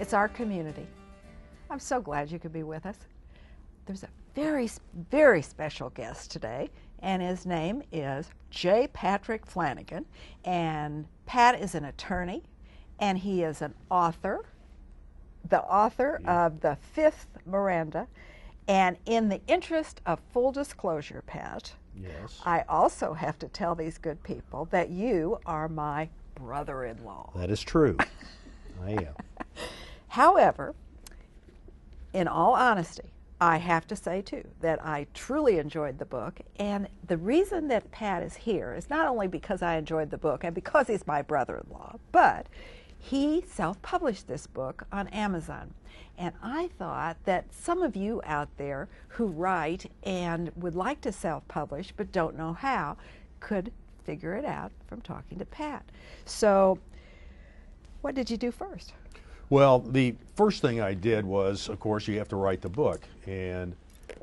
It's our community. I'm so glad you could be with us. There's a very, very special guest today, and his name is J. Patrick Flanigan. And Pat is an attorney, and he is an author, the author of the 5th Miranda. And in the interest of full disclosure, Pat, yes, I also have to tell these good people that you are my brother-in-law. that is true. I am. However, in all honesty, I have to say too that I truly enjoyed the book, and the reason that Pat is here is not only because I enjoyed the book and because he's my brother-in-law, but he self-published this book on Amazon. And I thought that some of you out there who write and would like to self-publish but don't know how could figure it out from talking to Pat. So what did you do first? Well, the first thing I did was, of course, you have to write the book. And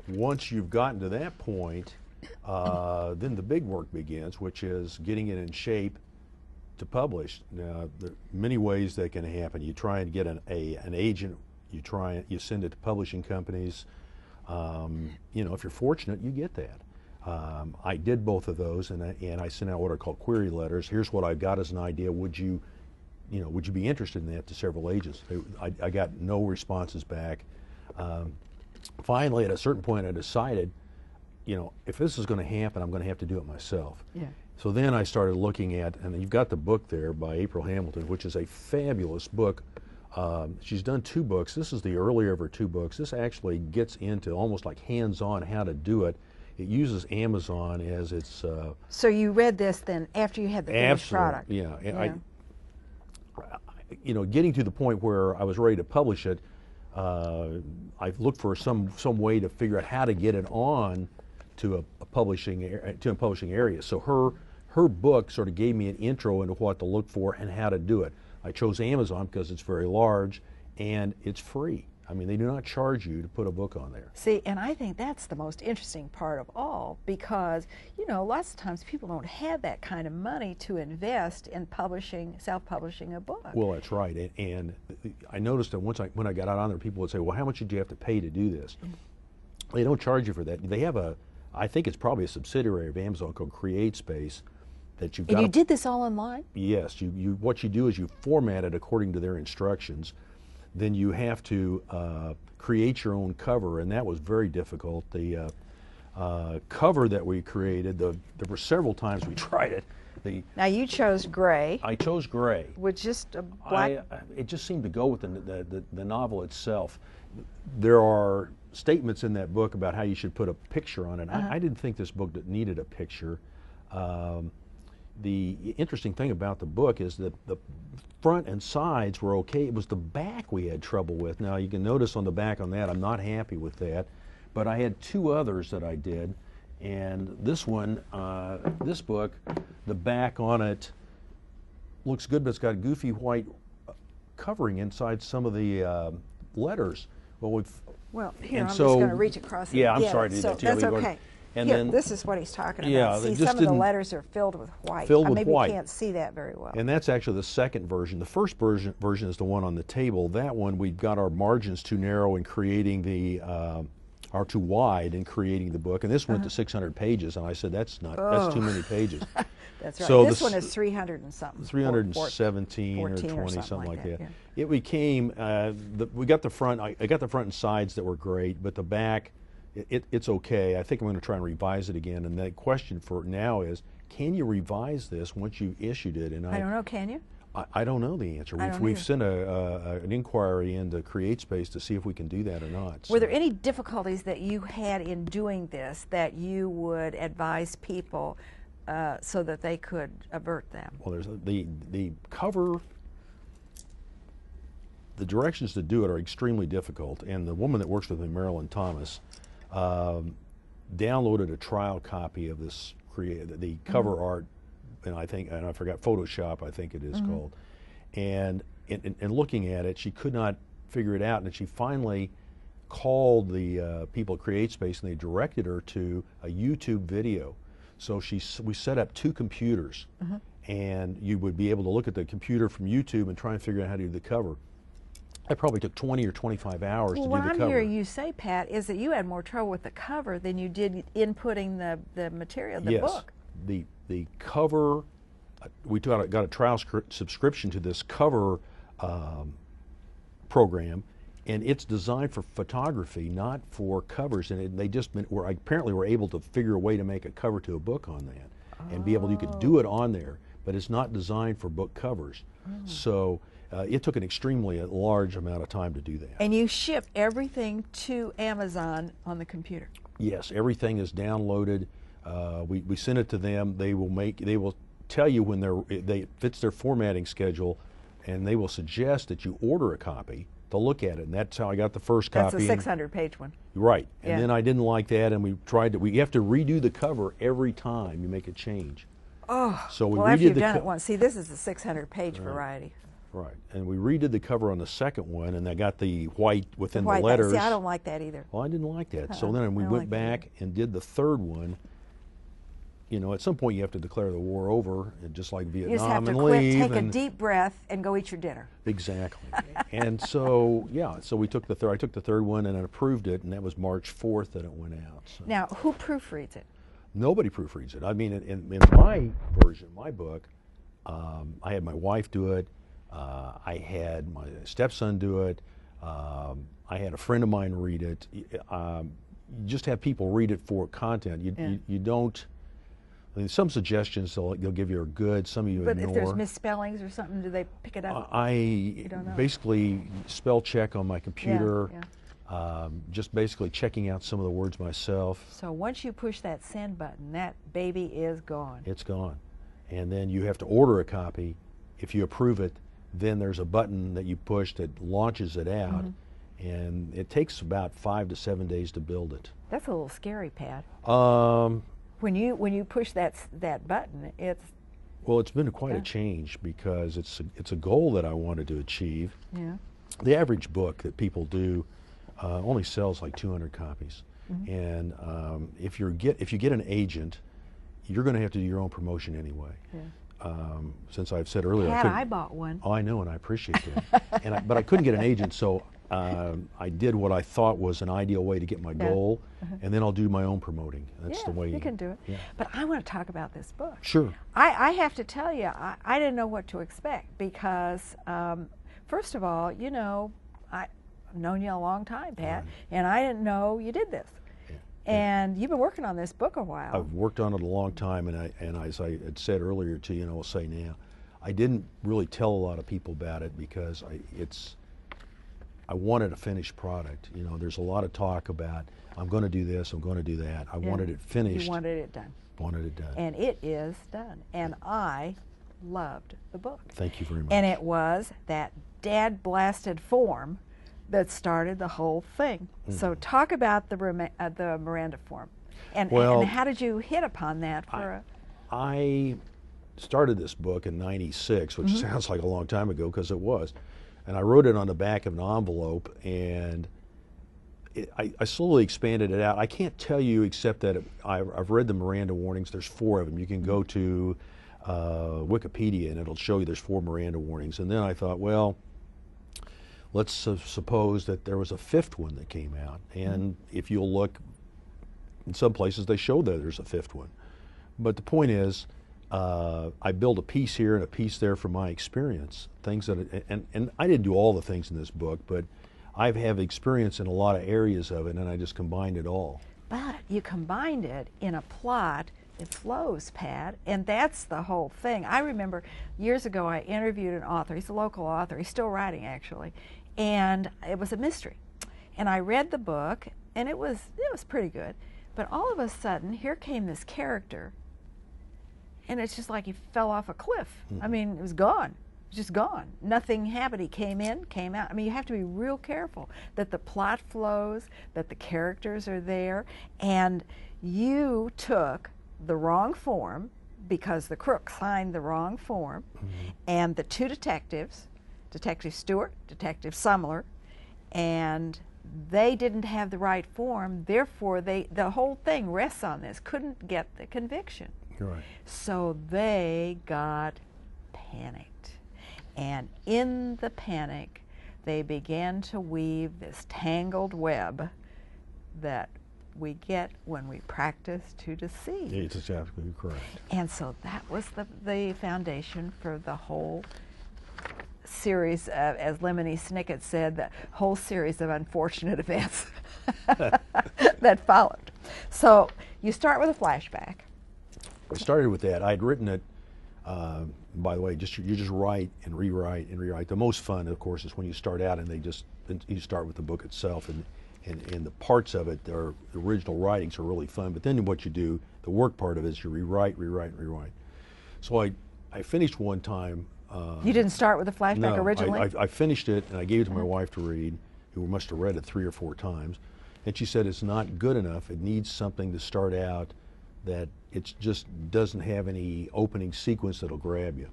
once you've gotten to that point, then the big work begins, which is getting it in shape to publish. Now, there are many ways that can happen. You try and get an agent. You send it to publishing companies. You know, if you're fortunate, you get that. I did both of those, and I sent out what are called query letters. Here's what I've got as an idea. Would you be interested in that, to several agents? I got no responses back. Finally, at a certain point, I decided, if this is going to happen, I'm going to have to do it myself. Yeah. So then I started looking at, and you've got the book there by April Hamilton, which is a fabulous book. She's done 2 books. This is the earlier of her 2 books. This actually gets into almost like hands-on how to do it. It uses Amazon as its... So you read this then after you had the finished product? Yeah. Getting to the point where I was ready to publish it, I looked for some way to figure out how to get it on to a publishing area. So her book sort of gave me an intro into what to look for and how to do it. I chose Amazon because it's very large and it's free. I mean, they do not charge you to put a book on there. See, and I think that's the most interesting part of all, because, lots of times people don't have that kind of money to invest in self-publishing a book. Well, that's right. And I noticed that when I got out on there, people would say, well, how much did you have to pay to do this? They don't charge you for that. They have I think it's probably a subsidiary of Amazon called CreateSpace that you've got. And you did this all online? Yes. What you do is you format it according to their instructions. Then you have to create your own cover, and that was very difficult. The cover that we created, there were several times we tried it. Now you chose gray. I chose gray. With just a black... It just seemed to go with the novel itself. There are statements in that book about how you should put a picture on it. I didn't think this book needed a picture. The interesting thing about the book is that the front and sides were okay. It was the back we had trouble with. Now you can notice on the back on that, I'm not happy with that. But I had 2 others that I did. And this one, this book, the back on it looks good, but it's got goofy white covering inside some of the letters. Well, here, I'm just going to reach across and I'm get sorry it. to do So that to you. that's okay. And Here, then, this is what he's talking about. Yeah, See, some of the letters are filled with white. Maybe you can't see that very well. And that's actually the second version. The first version is the one on the table. That one, we got our margins too narrow in creating or too wide in creating the book. And this went to 600 pages, and I said, that's too many pages. That's right. So this one is 300 and something. 317 or 20, something like that. Yeah. It became, we got the front, I got the front and sides that were great, but the back, it's okay. I think I'm going to try and revise it again. And the question for now is, can you revise this once you've issued it? And I don't know, can you? I don't know the answer. We've sent an inquiry into CreateSpace to see if we can do that or not. Were there any difficulties that you had in doing this that you would advise people so that they could avert them? Well, there's the cover. The directions to do it are extremely difficult, and the woman that works with me, Marilyn Thomas, downloaded a trial copy of this the cover art, and I forgot Photoshop, I think it is called, and looking at it, she could not figure it out, and she finally called the people at CreateSpace, and they directed her to a YouTube video. So we set up 2 computers, and you would be able to look at the computer from YouTube and try and figure out how to do the cover. That probably took 20 or 25 hours Well, to what do the I'm cover. hearing you say, Pat, is that you had more trouble with the cover than you did inputting the material, the book. The cover, we got a trial subscription to this cover program, and it's designed for photography, not for covers. And they just apparently were able to figure a way to make a cover to a book on that, and be able, you could do it on there, but it's not designed for book covers. So it took an extremely large amount of time to do that. And you ship everything to Amazon on the computer. Yes, everything is downloaded. We send it to them. They will tell you when it fits their formatting schedule, and they will suggest that you order a copy to look at it. And that's how I got the first copy. That's a 600-page one. Right. And Yeah. then I didn't like that, and we have to redo the cover every time you make a change. Oh, So we well, after redid you've the done it once. See, this is a 600-page variety. Right. And we redid the cover on the second one, and I got the white within the White, letters. see, I don't like that either. Well, I didn't like that. So Uh-uh, then we I don't went like that back and did the third one. You know, at some point you have to declare the war over, and just like You just have Vietnam, to and quit, leave. take a and deep breath, and go eat your dinner. Exactly. And so, yeah, so we took I took the third one and I approved it, and that was March 4th that it went out. So. Now, who proofreads it? Nobody proofreads it. I mean, in my version, my book, I had my wife do it. I had my stepson do it. I had a friend of mine read it. You just have people read it for content. You don't. I mean, some suggestions they'll give you are good. Some of you But ignore. if there's misspellings or something, do they pick it up? I don't know. basically spell check on my computer. Yeah. Just basically checking out some of the words myself. So once you push that send button, that baby is gone. It's gone. And then you have to order a copy. If you approve it, then there's a button that you push that launches it out. And it takes about 5 to 7 days to build it. That's a little scary, Pat. Um, When you push that button, it's well, it's been quite a change because it's a goal that I wanted to achieve. yeah. The average book that people do only sells like 200 copies. And if you get an agent, you're going to have to do your own promotion anyway. Yeah. Since I've said earlier, Pat, I I bought one. Oh, I know, and I appreciate that. But I couldn't get an agent, so I did what I thought was an ideal way to get my goal, and then I'll do my own promoting. That's the way you can do it. Yeah. But I want to talk about this book. Sure. I have to tell you, I didn't know what to expect because, first of all, you know, I've known you a long time, Pat, and I didn't know you did this. And you've been working on this book a while. I've worked on it a long time, and as I had said earlier to you, and I will say now, I didn't really tell a lot of people about it because I wanted a finished product. You know, there's a lot of talk about I'm going to do this, I'm going to do that. I wanted it finished. You wanted it done. Wanted it done. And it is done. And I loved the book. Thank you very much. And it was that dad-blasted form that started the whole thing. So talk about the Miranda Form. And how did you hit upon that for I started this book in '96, which sounds like a long time ago because it was. And I wrote it on the back of an envelope, and I slowly expanded it out. I can't tell you except that I've read the Miranda warnings. There's 4 of them. You can go to Wikipedia, and it'll show you there's 4 Miranda warnings. And then I thought, well, let's suppose that there was a 5th one that came out. And if you'll look, in some places they show that there's a 5th one. But the point is, I build a piece here and a piece there from my experience. Things that, and I didn't do all the things in this book, but I have experience in a lot of areas of it, and I just combined it all. But you combined it in a plot that flows, Pat, and that's the whole thing. I remember years ago I interviewed an author. He's a local author. He's still writing, actually, and it was a mystery. And I read the book, and it was pretty good. But all of a sudden, here came this character, and it's just like he fell off a cliff. I mean, it was gone. It was just gone. Nothing happened. He came in, came out. I mean, you have to be real careful that the plot flows, that the characters are there, and you took the wrong form because the crook signed the wrong form, and the 2 detectives, Detective Stewart, Detective Sumler, and they didn't have the right form, therefore the whole thing rests on this, couldn't get the conviction. Right. So they got panicked. And in the panic, they began to weave this tangled web that we get when we practice to deceive. It's exactly correct. And so that was the foundation for the whole series, as Lemony Snicket said, the whole series of unfortunate events that followed. So you start with a flashback. I started with that. I'd written it, by the way, you just write and rewrite and rewrite. The most fun, of course, is when you start out and you start with the book itself, and the parts of it, the original writings are really fun. But then what you do, the work part of it, is you rewrite, rewrite, and rewrite. So I finished one time. You didn't start with a flashback no, originally? I finished it and I gave it to my wife to read, who must have read it 3 or 4 times. And she said it's not good enough. It needs something to start out that it just doesn't have any opening sequence that'll grab you.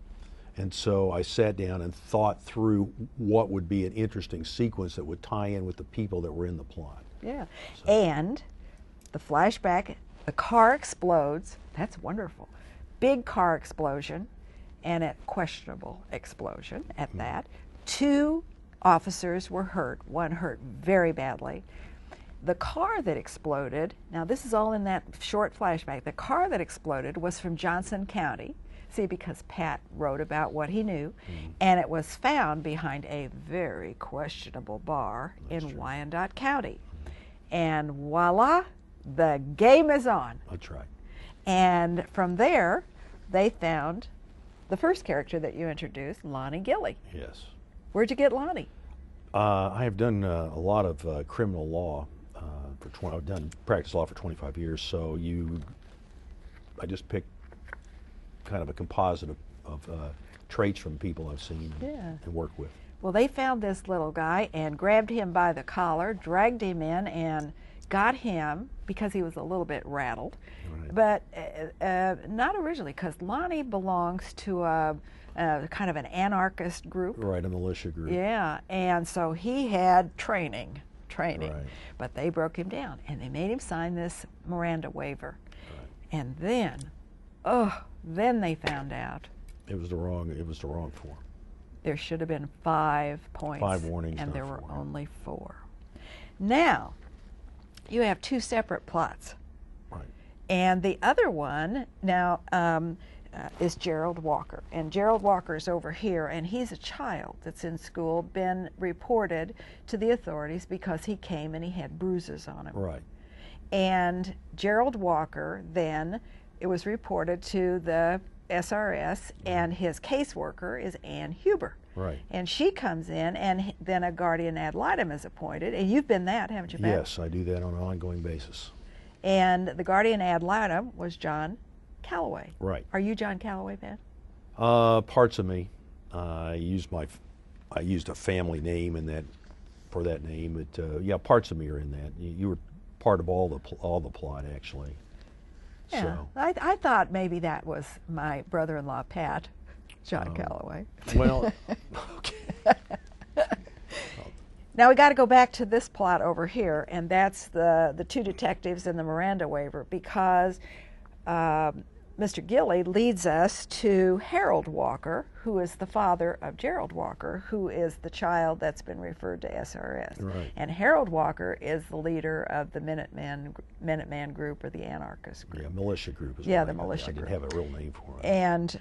And so I sat down and thought through what would be an interesting sequence that would tie in with the people that were in the plot. Yeah. So. And the flashback, the car explodes. That's wonderful. Big car explosion, and a questionable explosion at that. 2 officers were hurt. One hurt very badly. The car that exploded, now this is all in that short flashback, the car that exploded was from Johnson County. See, because Pat wrote about what he knew, and it was found behind a very questionable bar in Wyandotte County. And voila, the game is on. That's right. And from there, they found the first character that you introduced, Lonnie Gilly. Yes. Where'd you get Lonnie? I have done a lot of criminal law. I've done practice law for 25 years, so I just picked kind of a composite of traits from people I've seen and worked with. Well, they found this little guy and grabbed him by the collar, dragged him in, and got him because he was a little bit rattled. Right. But not originally, because Lonnie belongs to a kind of an anarchist group. Right, a militia group. Yeah, and so he had training. Right. But they broke him down, and they made him sign this Miranda waiver. Right. And then they found out it was the wrong form. There should have been 5 points. 5 warnings, and there 4. were only 4. Now, you have 2 separate plots. Right. And the other one now is Gerald Walker. And Gerald Walker's over here, and he's a child that's in school, been reported to the authorities because he came and he had bruises on him. Right. And Gerald Walker, then, it was reported to the SRS, and his caseworker is Ann Huber. Right. And she comes in, and then a guardian ad litem is appointed, and you've been that, haven't you, Pat? Yes, I do that on an ongoing basis. And the guardian ad litem was John Calloway. Right. Are you John Calloway, Pat? Parts of me. I used a family name for that name, but yeah, parts of me are in that. You were part of all the plot, actually. Yeah, So. I thought maybe that was my brother-in-law, Pat, John Calloway. Well, okay. Now we got to go back to this plot over here, and that's the 2 detectives and the Miranda waiver, because Mr. Gilly leads us to Harold Walker, who is the father of Gerald Walker, who is the child that's been referred to SRS. Right. And Harold Walker is the leader of the Minuteman group, or the anarchist group. Yeah, militia group is Yeah, what the militia I didn't group. have a real name for it. And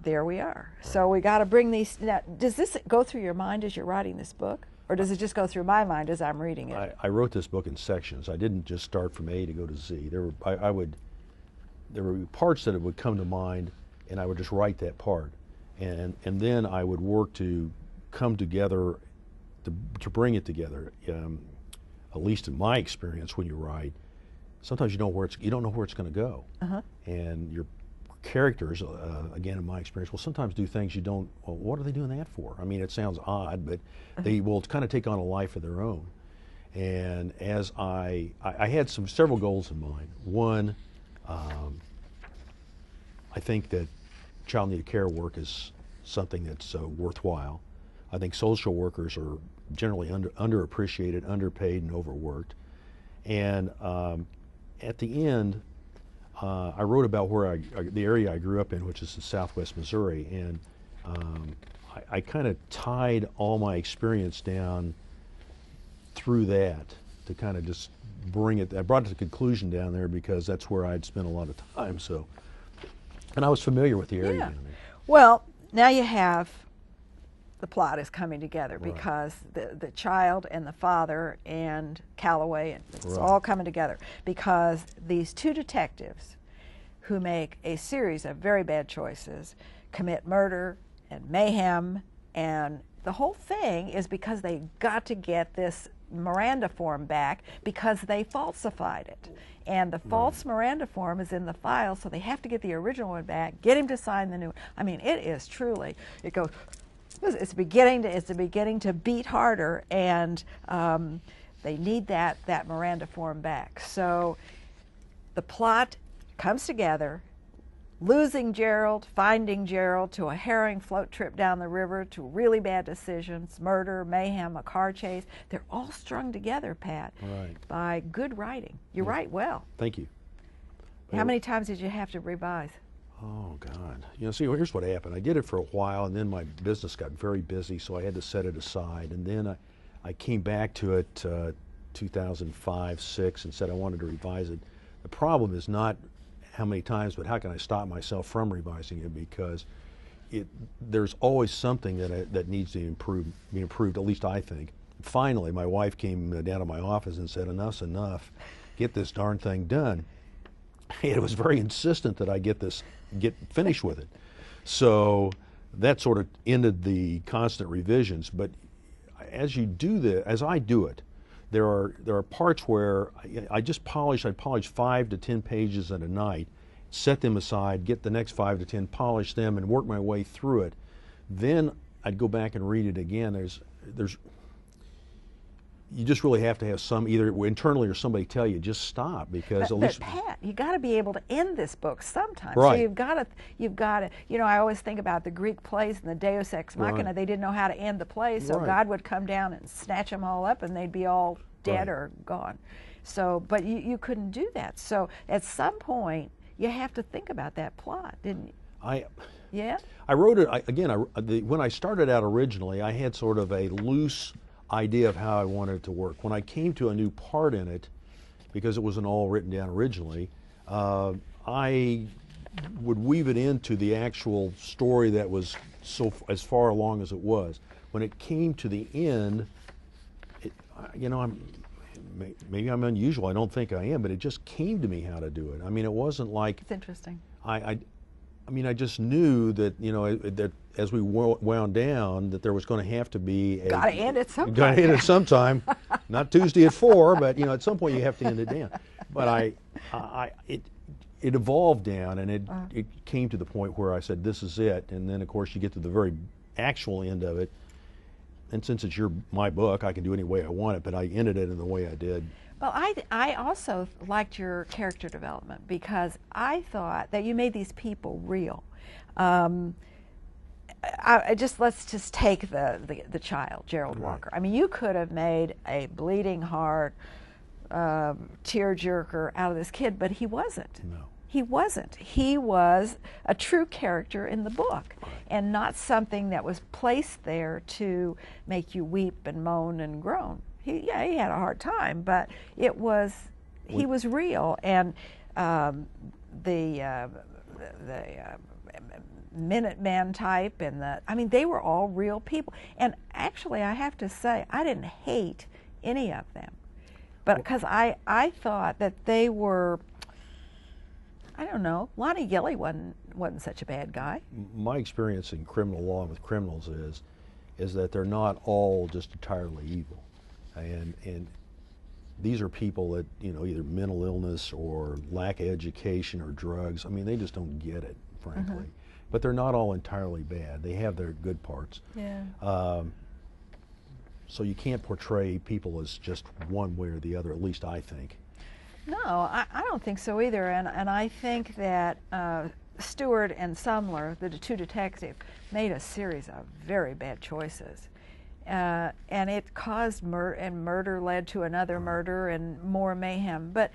there we are. Right. So we got to bring these. Now, does this go through your mind as you're writing this book? Or does it just go through my mind as I'm reading it? I wrote this book in sections. I didn't just start from A to go to Z. There were parts that would come to mind, and I would just write that part, and then I would work to come together, to bring it together. At least in my experience, when you write, sometimes you don't know where it's going to go, and your characters, again in my experience, will sometimes do things you don't. Well, what are they doing that for? I mean, it sounds odd, but they will kind of take on a life of their own. And as I had several goals in mind. One. I think that child needed care work is something that's worthwhile. I think social workers are generally underappreciated, underpaid, and overworked. And at the end, I wrote about the area I grew up in, which is in southwest Missouri, and I kind of tied all my experience down through that to kind of just bring it. I brought it to conclusion down there because that's where I'd spent a lot of time. So, and I was familiar with the area Yeah. down there. Well, now you have the plot is coming together Right. because the child and the father and Calloway, and it's Right. all coming together because these two detectives who make a series of very bad choices commit murder and mayhem, and the whole thing is because they got to get this Miranda Form back because they falsified it. And the false Miranda Form is in the file, so they have to get the original one back, get him to sign the new one. I mean, it is truly, it goes, it's beginning to beat harder, and they need that Miranda Form back. So the plot comes together, losing Gerald, finding Gerald, to a herring float trip down the river, to really bad decisions, murder, mayhem, a car chase. They're all strung together, Pat, Right. by good writing. You write well. Thank you. How many times did you have to revise? Oh, God. You know, see, here's what happened. I did it for a while, and then my business got very busy, so I had to set it aside. And then I came back to it 2005, 6, and said I wanted to revise it. The problem is not how many times, but how can I stop myself from revising it, because there's always something that needs to be improved, at least I think. Finally, my wife came down to my office and said, enough's enough. Get this darn thing done. And it was very insistent that I get finished with it. So that sort of ended the constant revisions. But as you do this, as I do it, there are parts where I'd polish 5 to 10 pages at a night, set them aside, get the next 5 to 10, polish them, and work my way through it. Then I'd go back and read it again. You just really have to have some, either internally or somebody tell you, just stop, because at least. But Pat, you got to be able to end this book sometime. Right. So you've got to. You know, I always think about the Greek plays and the Deus Ex Machina. Right. They didn't know how to end the play, so Right. God would come down and snatch them all up, and they'd be all dead Right. or gone. So, but you couldn't do that. So at some point, you have to think about that plot, didn't you? Yeah. I wrote it when I started out originally. I had sort of a loose idea of how I wanted it to work. When I came to a new part in it, because it wasn't all written down originally, I would weave it into the actual story that was as far along as it was. When it came to the end, maybe I'm unusual. I don't think I am, but it just came to me how to do it. I mean, it wasn't like It's interesting. I just knew that, that as we wound down, that there was going to have to be a. Got to end it sometime. Got to end it sometime. Not Tuesday at 4, but at some point you have to end it down. But it evolved down, and it came to the point where I said, this is it. And then, of course, you get to the very actual end of it. And since it's my book, I can do any way I want it, but I ended it in the way I did. Well, I also liked your character development because I thought that you made these people real. Let's just take the child, Gerald Walker. I mean, you could have made a bleeding heart, tearjerker out of this kid, but he wasn't. No. He wasn't. He was a true character in the book, and not something that was placed there to make you weep and moan and groan. He had a hard time, but he was real, and the Minuteman type, and they were all real people. And actually, I have to say, I didn't hate any of them, but because I thought that they were, I don't know, Lonnie Gilly wasn't such a bad guy. My experience in criminal law and with criminals is that they're not all just entirely evil. And these are people that, either mental illness or lack of education or drugs. I mean, they just don't get it, frankly. But they're not all entirely bad. They have their good parts. Yeah. So you can't portray people as just one way or the other, at least I think. No, I don't think so either. And I think that Stewart and Sumler, the two detectives, made a series of very bad choices. And it caused murder led to another murder and more mayhem. But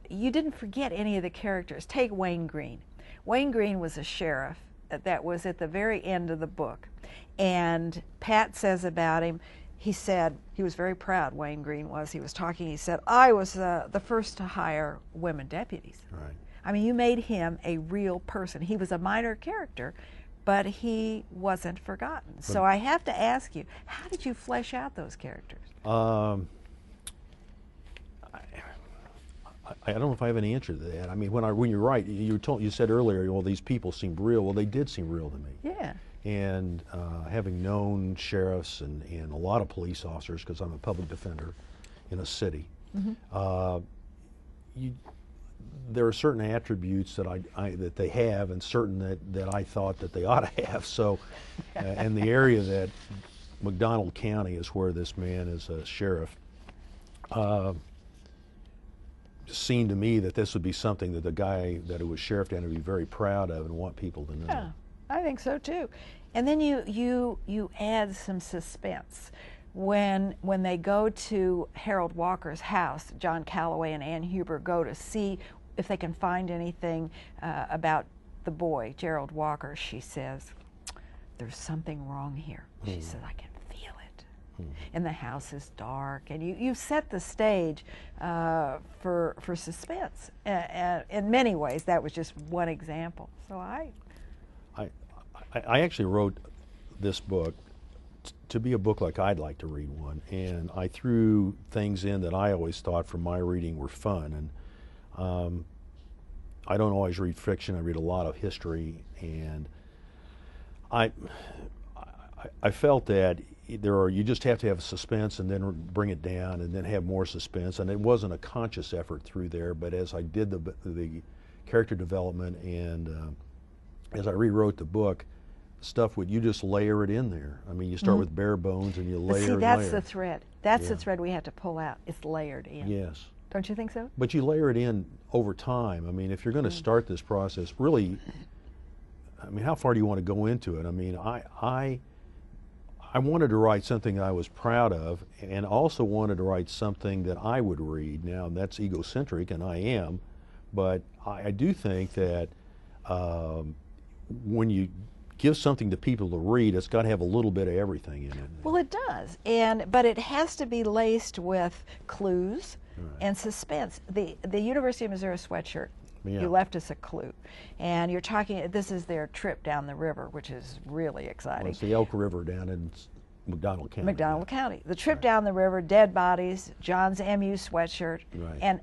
you didn't forget any of the characters. Take Wayne Green. Wayne Green was a sheriff that was at the very end of the book. And Pat says about him, he said, he was very proud, Wayne Green was. He was talking, he said, I was the first to hire women deputies. Right. I mean, you made him a real person. He was a minor character, but he wasn't forgotten. So I have to ask you, how did you flesh out those characters? I don't know if I have any answer to that. I mean, when you're right, you said earlier, well, these people seemed real. Well, they did seem real to me. Yeah. And having known sheriffs and a lot of police officers, because I'm a public defender in a city, there are certain attributes that that they have, and certain that I thought that they ought to have. So, and the area that McDonald County is where this man is a sheriff. Seemed to me that this would be something that the guy that was sheriff down would be very proud of and want people to know. Yeah, I think so too. And then you add some suspense. When they go to Harold Walker's house, John Calloway and Ann Huber go to see if they can find anything about the boy, Gerald Walker. She says, there's something wrong here. She says, I can feel it. And the house is dark, and you set the stage for suspense. In many ways, that was just one example. So I actually wrote this book to be a book like I'd like to read one, and I threw things in that I always thought from my reading were fun. And I don't always read fiction. I read a lot of history, and I felt that you just have to have suspense and then bring it down and then have more suspense. And it wasn't a conscious effort through there, but as I did the character development and as I rewrote the book, you just layer it in there. I mean, you start with bare bones and you layer. See, and that's layer. the thread. That's the thread we have to pull out. It's layered in. Yes. Don't you think so? But you layer it in over time. I mean, if you're going to start this process, really, I mean, how far do you want to go into it? I mean, I wanted to write something that I was proud of, and also wanted to write something that I would read. Now, that's egocentric, and I am, but I do think that when you give something to people to read, it's got to have a little bit of everything in it. Well, it does, but it has to be laced with clues and suspense. The University of Missouri sweatshirt, you left us a clue, and you're talking. This is their trip down the river, which is really exciting. Well, it's the Elk River down in McDonald County. McDonald County. The trip down the river, dead bodies, John's MU sweatshirt, and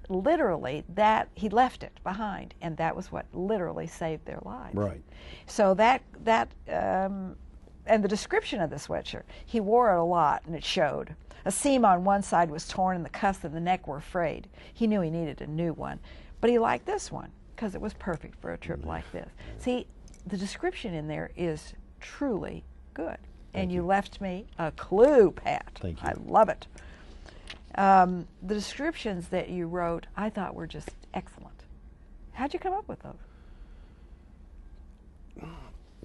literally that he left it behind, and that was what literally saved their lives. Right. So and the description of the sweatshirt, he wore it a lot, and it showed. A seam on one side was torn, and the cuffs of the neck were frayed. He knew he needed a new one, but he liked this one because it was perfect for a trip like this. See, the description in there is truly good. And you left me a clue, Pat. Thank you. I love it. The descriptions that you wrote, I thought were just excellent. How'd you come up with those?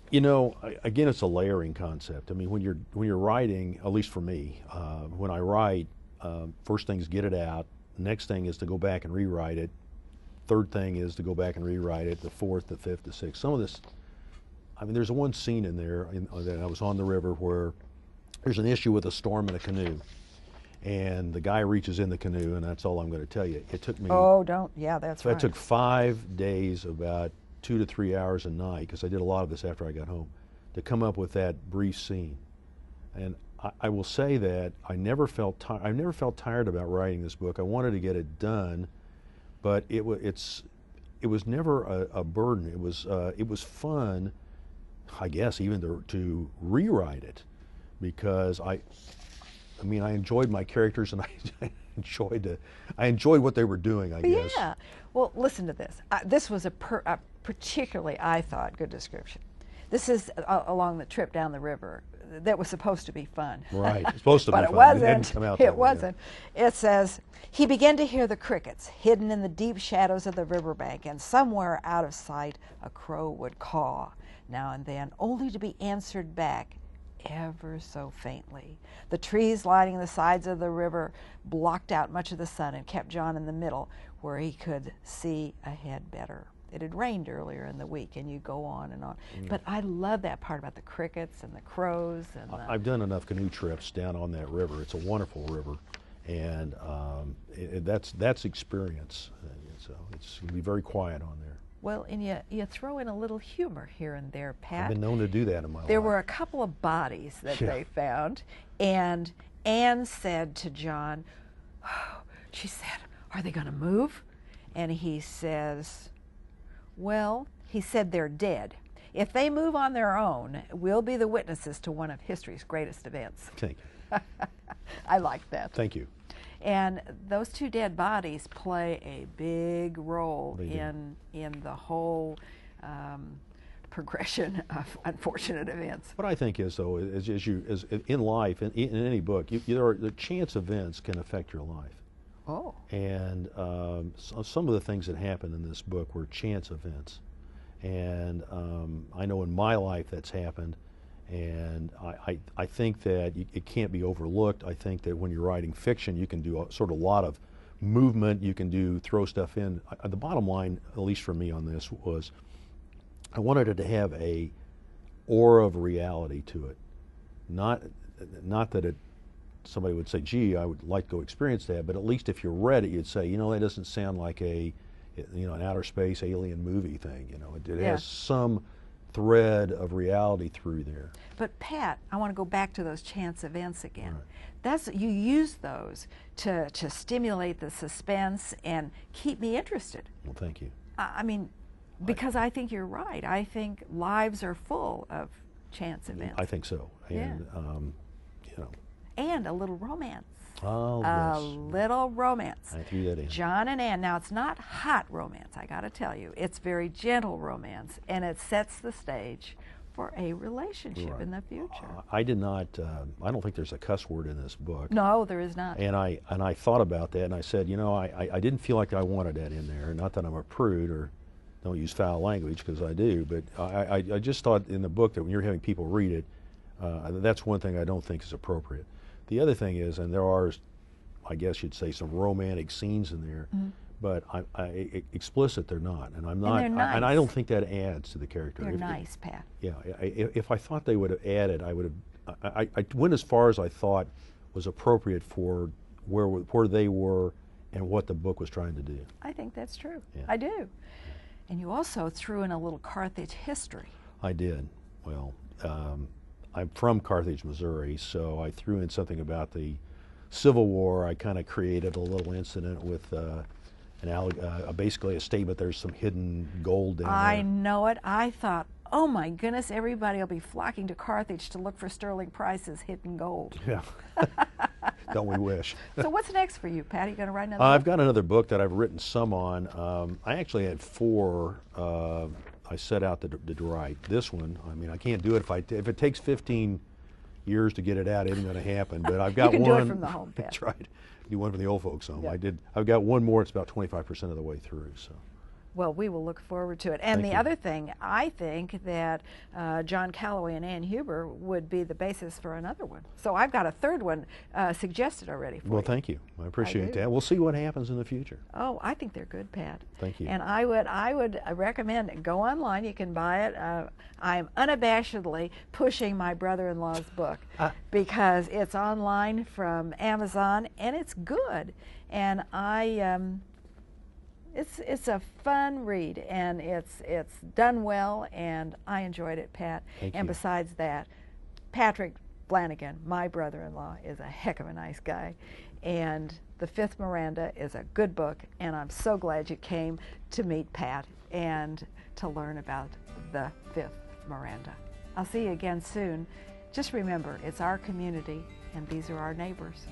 You know, again, it's a layering concept. I mean, when you're writing, at least for me, when I write, first thing is get it out. Next thing is to go back and rewrite it. Third thing is to go back and rewrite it. The fourth, the fifth, the sixth. Some of this, I mean, there's one scene in there that I was on the river where there's an issue with a storm in a canoe, and the guy reaches in the canoe, and that's all I'm going to tell you. It took me. Oh, don't. Yeah, that's right. It took 5 days, about 2 to 3 hours a night, because I did a lot of this after I got home, to come up with that brief scene. And I will say that I never felt tired about writing this book. I wanted to get it done, but it was never a burden. It was fun, I guess, even to rewrite it, because I enjoyed my characters, and I enjoyed what they were doing, I guess. Yeah. Well, listen to this. This was a particularly, I thought, good description. This is along the trip down the river that was supposed to be fun. Right. It's supposed to be but fun. It wasn't. It didn't come out It that way, wasn't. It says, he began to hear the crickets hidden in the deep shadows of the riverbank, and somewhere out of sight a crow would caw now and then, only to be answered back ever so faintly. The trees lining the sides of the river blocked out much of the sun and kept John in the middle, where he could see ahead better. it had rained earlier in the week, and you go on and on. But I love that part about the crickets and the crows. And I've done enough canoe trips down on that river. It's a wonderful river, and that's experience. So it's going to be very quiet on there. well, and you throw in a little humor here and there, Pat. I've been known to do that in my life. There were a couple of bodies that they found, and Anne said to John, she said, "Are they going to move?" And he says, "Well," he said, "they're dead. If they move on their own, we'll be the witnesses to one of history's greatest events." Thank you. I like that. Thank you. And those two dead bodies play a big role They do. in the whole progression of unfortunate events. What I think is, though, as in life, in any book, the chance events can affect your life. Oh. And some of the things that happen in this book were chance events. And I know in my life that's happened. And I think that it can't be overlooked. I think that when you're writing fiction, you can do a lot of movement. You can throw stuff in. The bottom line, at least for me on this, was I wanted it to have a aura of reality to it. Not that somebody would say, "Gee, I would like to go experience that," but at least if you read it, you'd say, that doesn't sound like an outer space alien movie thing. It has some thread of reality through there. But Pat, I want to go back to those chance events again. Right. You use those to stimulate the suspense and keep me interested. Well, thank you. I mean, because I think you're right. I think lives are full of chance events. I think so. And and a little romance. Oh, A yes. little romance. I threw that in. John and Anne. Now, it's not hot romance, I got to tell you. It's very gentle romance, and it sets the stage for a relationship in the future. I did not. I don't think there's a cuss word in this book. No, there is not. And I thought about that, and I said, I didn't feel like I wanted that in there. Not that I'm a prude or don't use foul language, because I do, but I just thought in the book that when you're having people read it, that's one thing I don't think is appropriate. The other thing is, and there are, I guess you'd say, some romantic scenes in there, but explicit they're not, and I'm not, they're nice. and I don't think that adds to the character. They're nice, Pat. Yeah, if I thought they would have added, I would have. I went as far as I thought was appropriate for where they were and what the book was trying to do. I think that's true. Yeah. I do. And you also threw in a little Carthage history. I did. Well, I'm from Carthage, Missouri, so I threw in something about the Civil War. I kind of created a little incident with basically a statement there's some hidden gold down there. I know it. I thought, oh my goodness, everybody will be flocking to Carthage to look for Sterling Price's hidden gold. Yeah. Don't we wish? So what's next for you, Pat? Are you going to write another I've book? got another book that I've written some on. I actually had 4 I set out to write. This one, I mean, I can't do it if it takes 15 years to get it out. It ain't going to happen. But I've got You can one. do it from the home, Pat. That's right. Do one from the old folks' home. Yeah. I've got one more. It's about 25% of the way through. So. Well, we will look forward to it. And Thank the you. other thing, I think that John Calloway and Ann Huber would be the basis for another one. So I've got a third one suggested already for you. Well, thank you. I appreciate do. that. We'll see what happens in the future. Oh, I think they're good, Pat. Thank you. And I would recommend it. Go online. You can buy it. I'm unabashedly pushing my brother-in-law's book because it's online from Amazon, and it's good. And it's a fun read, and it's done well, and I enjoyed it, Pat. Thank and you. besides that, Patrick Flanigan, my brother-in-law, is a heck of a nice guy, and The Fifth Miranda is a good book, and I'm so glad you came to meet Pat and to learn about The Fifth Miranda. I'll see you again soon. Just remember, it's our community, and these are our neighbors.